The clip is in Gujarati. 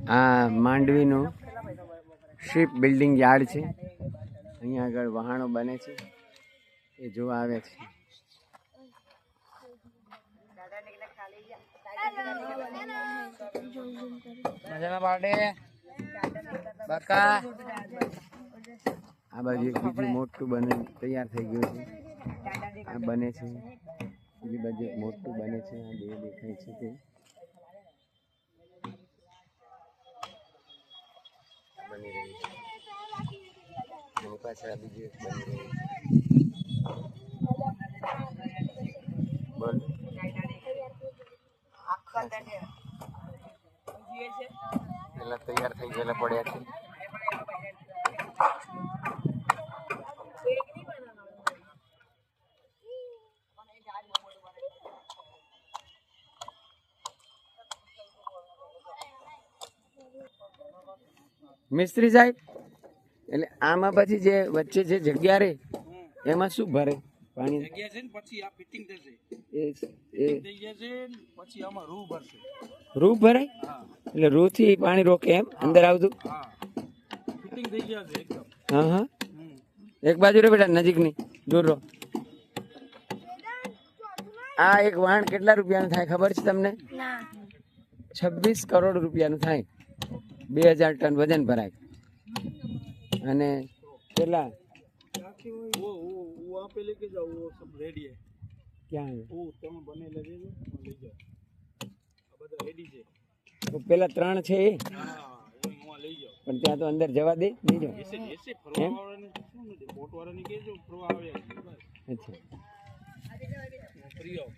આ માંડવીનું શિપ બિલ્ડિંગ યાર્ડ છે. અહીંયા આગળ વહાણો બને છે એ જોવા આવે છે. આ બાજુ એક બીજું મોટું બને તૈયાર થઈ ગયું છે. આ બને છે, બીજી બાજુ એક મોટું બને છે. આ બે દેખાય છે તે બની રહ્યું છે. એની પાછળ આ બીજું એક બની રહ્યું છે. પેલા તૈયાર થઈ ગયેલા પડ્યા છે. મિસ્ત્રી સાહેબ, એટલે આમાં પછી જે વચ્ચે જે જગ્યા રે એમાં શું ભરે પાણી? જગ્યા છે ને પછી આ ફિટિંગ થશે. એ થઈ જશે પછી આમાં રૂ ભરશે. રૂ ભરાય? હા. એટલે રૂ થી પાણી રોકે એમ અંદર આવતું? હા, ફિટિંગ થઈ જશે એકદમ. હા હા, એક બાજુ રે બેટા, નજીક ની, દૂર રહો. આ એક વાહણ કેટલા રૂપિયાનું થાય ખબર છે તમને? 26 કરોડ રૂપિયાનું થાય. 2000 ટન વજન ભરાય. અને કેટલા वो आप लेके जाओ, वो सब रेडी है. ક્યાં वो તમે બને લઈ જાઓ, લઈ જાઓ. આ બધા રેડી છે. તો પેલા 3 છે એ? હા, હું લઈ જાઓ. પણ ત્યાં તો અંદર જવા દે નહીં જો? એસે ફરવા વાળાને શું નથી, બોટ વાળાને કહેજો ફરવા આવે. અચ્છા, ફરી આવો.